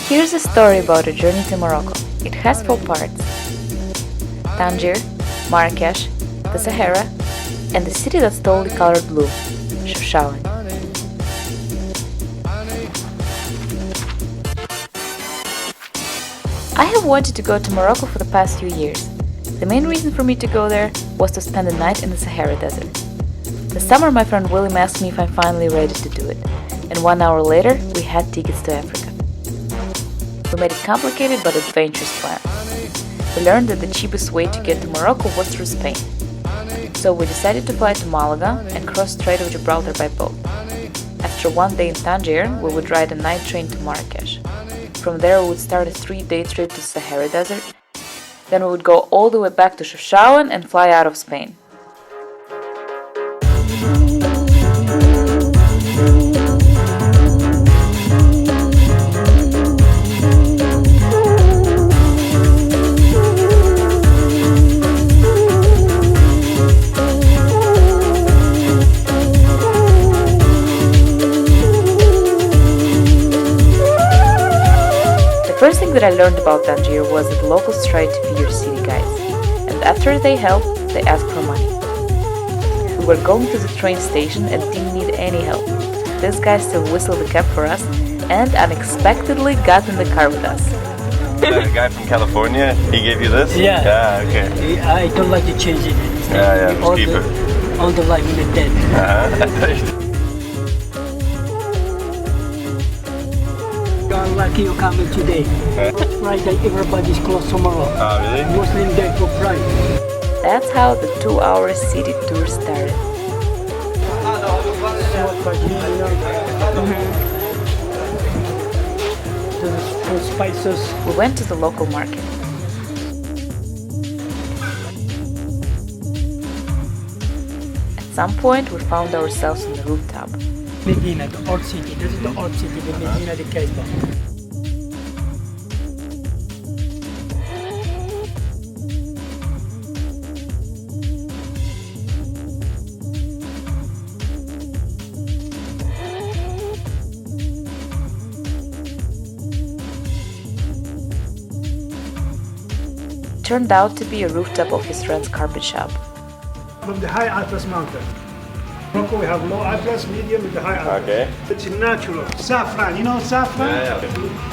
Here's a story about a journey to Morocco. It has 4 parts: Tangier, Marrakesh, the Sahara, and the city that's totally colored blue, Chefchaouen. I have wanted to go to Morocco for the past few years. The main reason for me to go there was to spend a night in the Sahara Desert. This summer my friend William asked me if I'm finally ready to do it, and 1 hour later we had tickets to Africa. We made a complicated but adventurous plan. We learned that the cheapest way to get to Morocco was through Spain. So we decided to fly to Malaga and cross Strait of Gibraltar by boat. After 1 day in Tangier, we would ride a night train to Marrakesh. From there we would start a 3-day trip to the Sahara Desert. Then we would go all the way back to Chefchaouen and fly out of Spain. The first thing that I learned about Tangier was that the locals tried to be your city guides, and after they helped, they asked for money. We were going to the train station and didn't need any help. This guy still whistled the cab for us and unexpectedly got in the car with us. That guy from California, he gave you this? Yeah. Yeah, okay. I don't like to change it. Yeah, just keep it. All the life in the dead. You're lucky you coming today. Friday, everybody's closed tomorrow. Oh, really? Muslim Day for Pride. That's how the 2-hour city tour started. The spices. We went to the local market. At some point, we found ourselves on the rooftop. Medina, the old city. This is the old city, the Medina, the Casbah. Turned out to be a rooftop of his friend's carpet shop. From the high Atlas mountain. Morocco, we have low Atlas, medium, and the high Atlas. Okay. It's natural. Saffron, you know saffron? Yeah.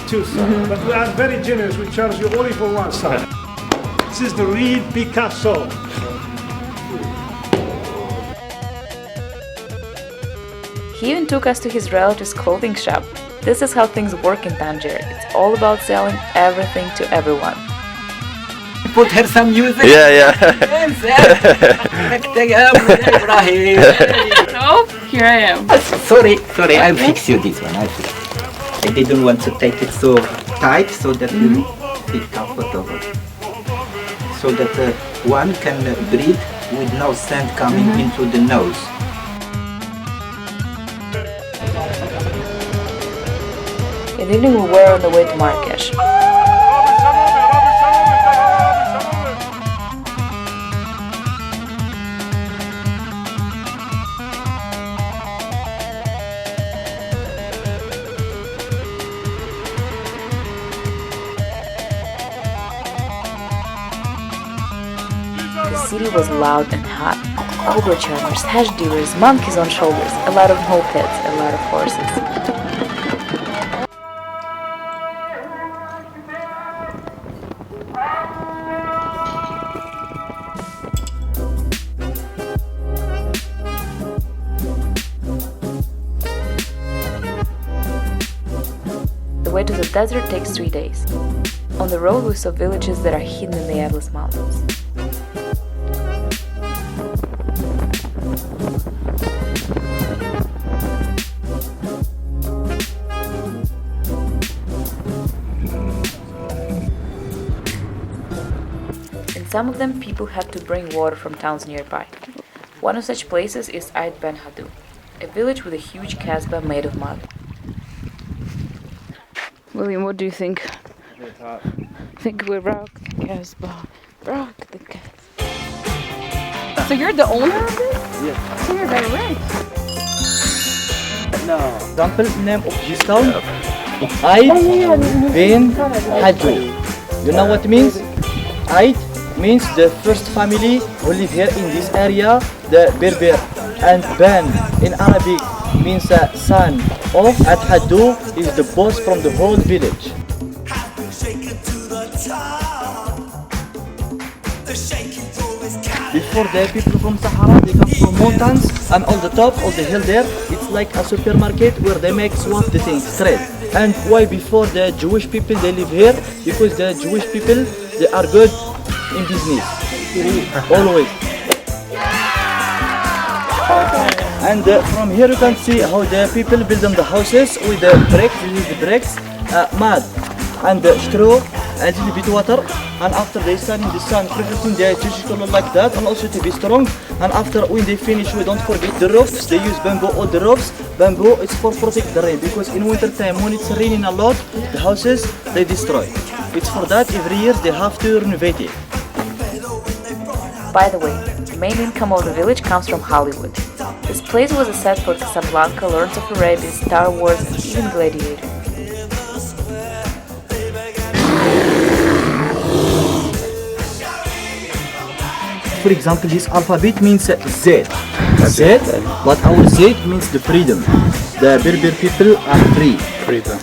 2 saffron. But we are very generous. We charge you only for 1 saffron. This is the real Picasso. He even took us to his relative's clothing shop. This is how things work in Tangier. It's all about selling everything to everyone. Put her some music. Yeah. So, here I am. Sorry, I'll fix you this one. I didn't want to take it so tight so that you feel comfortable. So that one can breathe with no sand coming into the nose. In the evening we were on the way to Marrakesh. The city was loud and hot. Cobra charmers, hash dealers, monkeys on shoulders, a lot of mopeds, a lot of horses. The way to the desert takes 3 days. On the road we saw villages that are hidden in the Atlas Mountains. In some of them, people had to bring water from towns nearby. One of such places is Ait Ben Haddou, a village with a huge kasbah made of mud. William, what do you think? I think we rock the kasbah. Rock the kasbah. So you're the owner of this? Yes. So you're very rich. No. Example name of this town. Eid bin Hajju. You know what it means? Eid means the first family who live here in this area, the Berber. And Ben in Arabic means son of, and Hajju is the boss from the whole village. Before the people from Sahara, they come from mountains, and on the top of the hill there, it's like a supermarket where they make swap the things straight. And why before the Jewish people they live here? Because the Jewish people they are good in business, always. And from here you can see how the people build them the houses with the bricks. This is the bricks, mud and straw and a little bit water. And after they stand in the sun, everything they teach color like that, and also to be strong. And after when they finish, we don't forget the roofs. They use bamboo on the roofs. Bamboo is for protect the rain, because in winter time when it's raining a lot, the houses they destroy. It's for that every year they have to renovate it. By the way, the main income of the village comes from Hollywood. This place was a set for Casablanca, Lawrence of Arabia, Star Wars, and even Gladiator. For example, this alphabet means Z. Z, but our Z means the freedom. The Berber people are free. Freedom.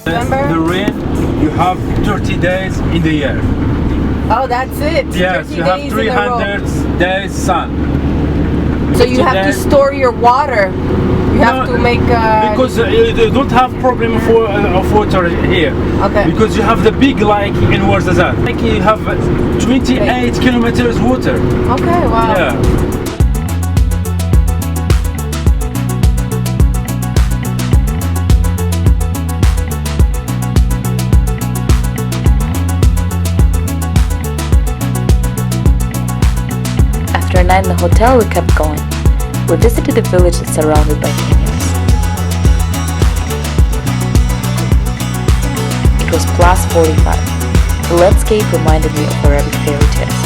The rain, you have 30 days in the year. Oh, that's it. Yes, you have 300 days sun. So you have to store your water. You have to make because you don't have problem of water here. Okay. Because you have the big lake in Ouarzazate. Like you have 28 kilometers water. Okay, wow. Yeah. After a night in the hotel, we kept going. We visited a village that's surrounded by canyons. It was plus 45. The landscape reminded me of Arabic fairy tales.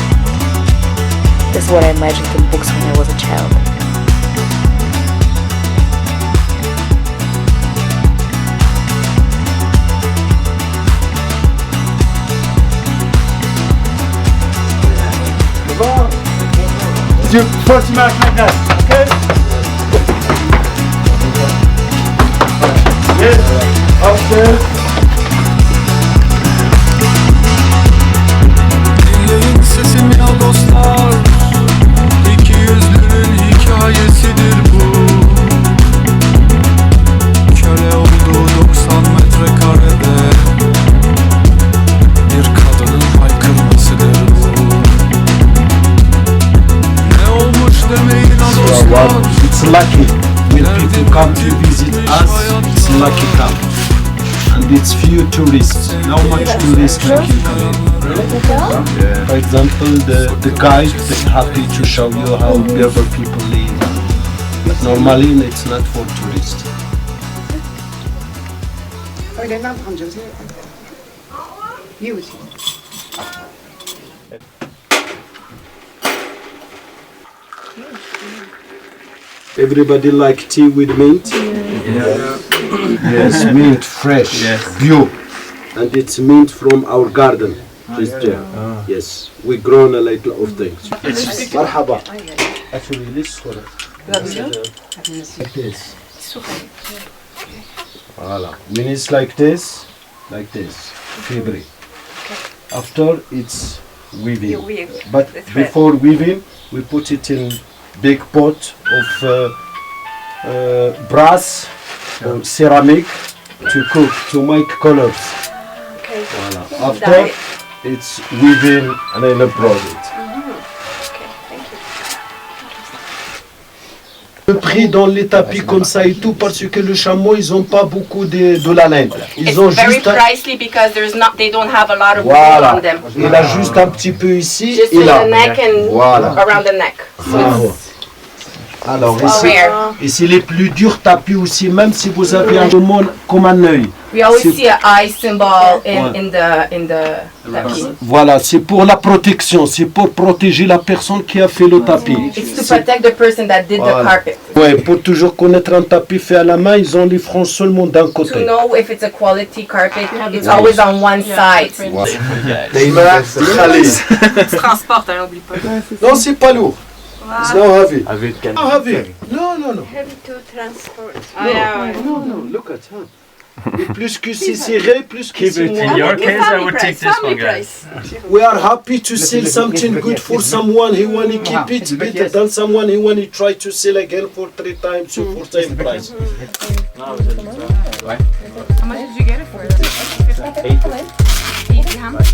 This is what I imagined in books when I was a child. You first mark like that, okay? Yes, upstairs. Dinleyin sesimi ya dostlar, İki yüzlünün hikayesidir bu. Köle olduğu 90 metrekarede bir kadının haykırmasıdır bu. It's lucky when people come to visit us. It's lucky come, and it's few tourists. Not much tourists can come in. For example, the guide is happy to show you how Berber people live. But normally it's not for tourists. Everybody like tea with mint? Yeah. Yes, mint, fresh, pure. And it's mint from our garden. Just there. Yes, we grown a lot of things. Marhaba. Actually, this one. Like this. Voila. When it's like this, fabric. After it's weaving. But before weaving, we put it in big pot of brass or ceramic to cook, to make colors. Okay. Voilà. After it's weaving and then abroad it. Le prix dans les tapis comme ça et tout parce que le chameau ils ont pas beaucoup de la laine. Ils ont very juste pricey because they don't have a lot of wool voilà. on them. Il a juste un petit peu ici Just et in là. the neck and voilà. around the neck. So Alors Oh, ici, where? ici les plus durs tapis aussi, même si vous avez un monde comme un œil. We always C'est- see an eye symbol Ouais. in the tapis. Voilà, c'est pour la protection, c'est pour protéger la personne qui a fait le tapis. It's to protect the person that did the Voilà. carpet. Ouais, pour toujours connaître un tapis fait à la main, ils ont les francs seulement d'un To côté. know if it's a quality carpet, it's always on one side. Transporte, hein, oublie pas. Non, c'est pas lourd. It's not heavy. Not heavy. No. Heavy to transport. No, look at her. Et plus que c'est serré, plus que c'est In moins. your case, I would take this one, guys. We are happy to sell something good for someone who want to keep it better than someone who want to try to sell again for 3 times or for same price. How much did you get it for? 8 dirhams?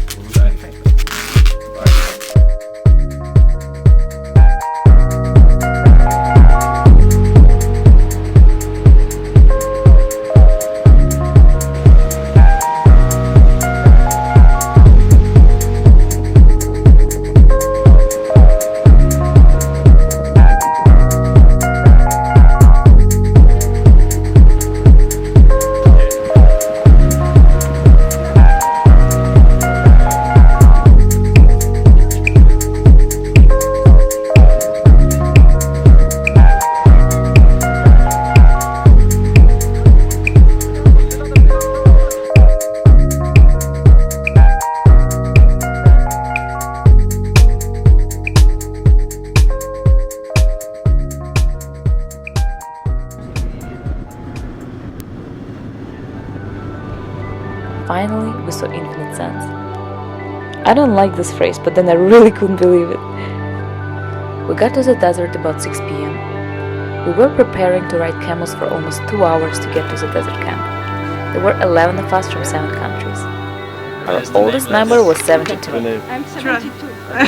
Finally, we saw infinite sands. I don't like this phrase, but then I really couldn't believe it. We got to the desert about 6 p.m. We were preparing to ride camels for almost 2 hours to get to the desert camp. There were 11 of us from 7 countries. Our oldest member was 72. I'm 72.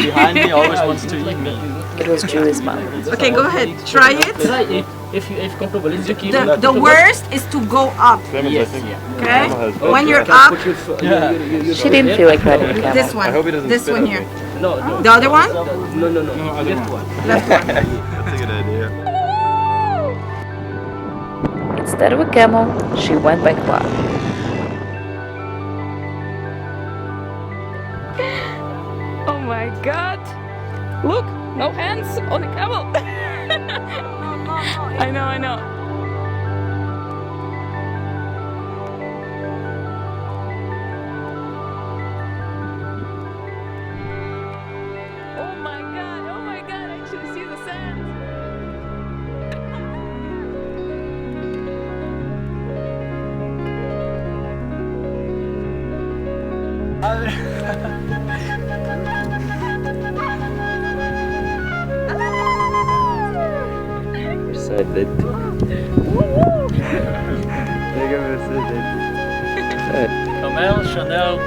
Behind me always wants to eat me. It was Julie's mom. Okay, go ahead. Try it. If comfortable, it's okay. The worst is to go up. Yes. Okay? When you're up, She didn't feel like riding a camel. this one. This one here. No. The other one? No. Left one. Left one. That's a good idea. Instead of a camel, she went by quad. Oh my god! Look! No hands on the camel! I know. Oh my god, I should see the sand! Kamel, Chanel,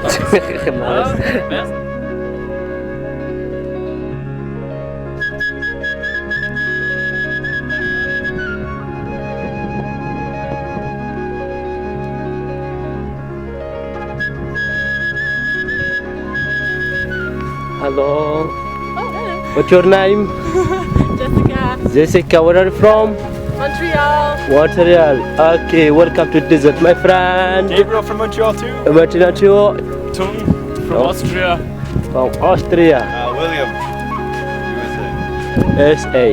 best. Hello. What's your name? Jessica. Jessica, where are you from? Montreal. Montreal. Okay, welcome to desert, my friend. Gabriel from Montreal too. Montreal Tung from Austria. from Austria, William, USA. SA.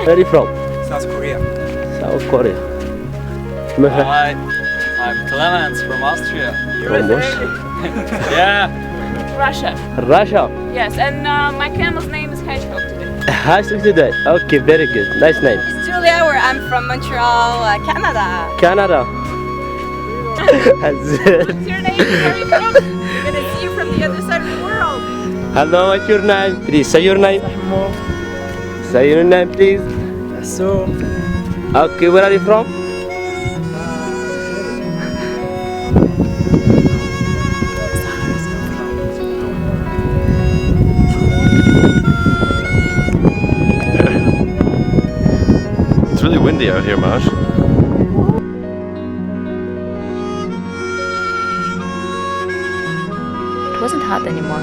Where are you from? South Korea. South Korea. Hi, I'm Clemens from Austria. From Austria. Yeah. Russia. Russia. Yes, and my camel's name is Hedgehog today. Hi, today. Okay, very good. Nice name. Julia, I'm from Montreal, Canada. Canada. What's your name? Where are you from? Gonna see you from the other side of the world. Hello, what's your name? Please say your name. Say your name, please. So, Okay, where are you from? It's really windy out here, Marsh. It wasn't hot anymore.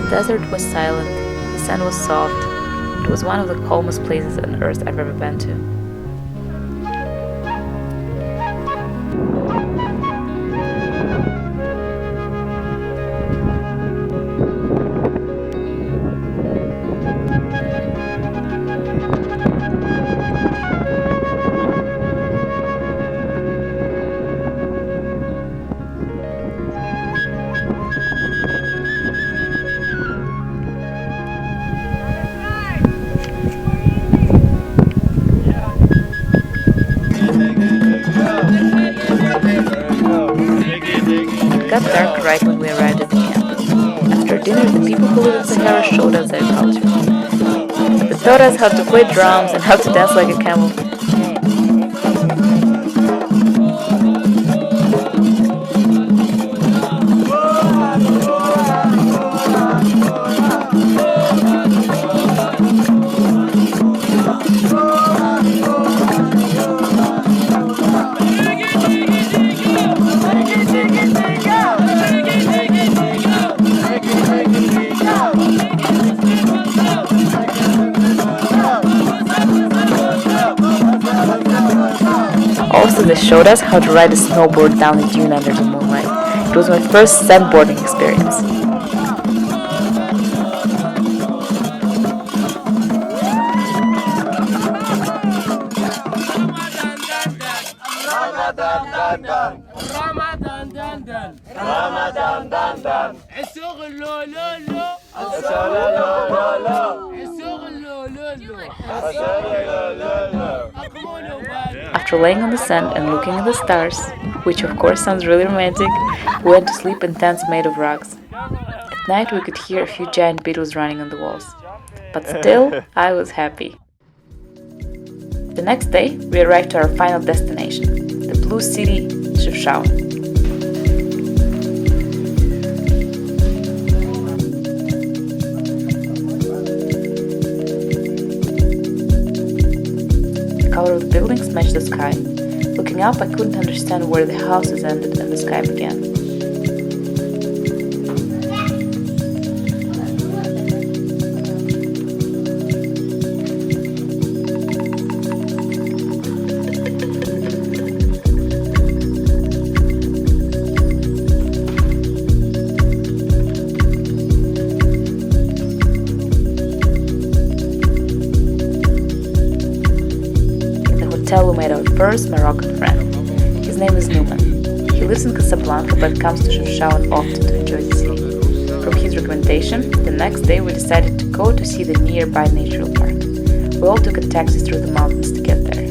The desert was silent, the sand was soft, It was one of the calmest places on earth I've ever been to. It got dark right when we arrived at the camp. After dinner, the people who live in Sahara showed us their culture. They taught us how to play drums and how to dance like a camel. Also, they showed us how to ride a snowboard down a dune under the moonlight. It was my first sandboarding experience. After laying on the sand and looking at the stars, which of course sounds really romantic, we went to sleep in tents made of rugs. At night we could hear a few giant beetles running on the walls. But still, I was happy. The next day, we arrived to our final destination, the blue city, Chefchaouen. The color of the buildings matched the sky. Looking up, I couldn't understand where the houses ended and the sky began. Hotel we met our first Moroccan friend. His name is Numan. He lives in Casablanca but comes to Chefchaouen often to enjoy the city. From his recommendation, the next day we decided to go to see the nearby natural park. We all took a taxi through the mountains to get there.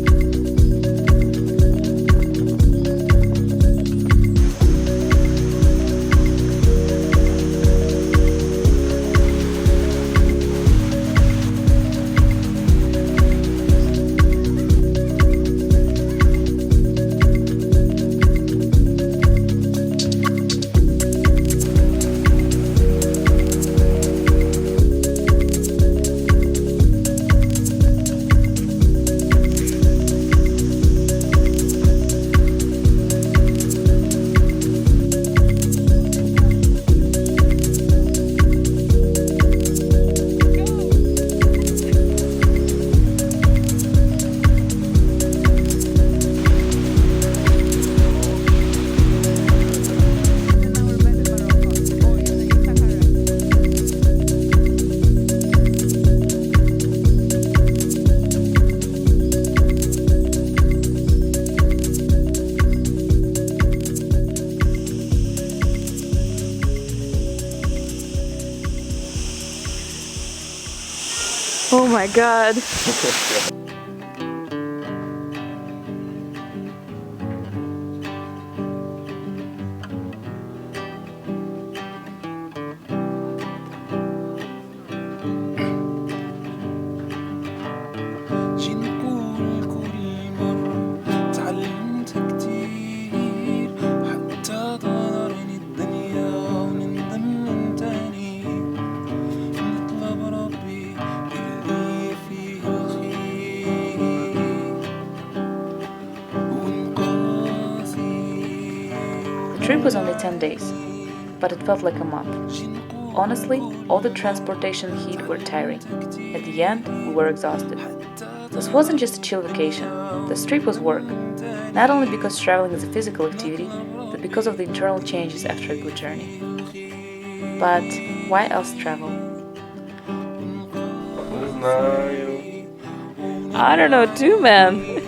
Oh my god. The trip was only 10 days, but it felt like a month. Honestly, all the transportation and heat were tiring. At the end, we were exhausted. This wasn't just a chill vacation. This trip was work. Not only because traveling is a physical activity, but because of the internal changes after a good journey. But why else travel? I don't know too, man.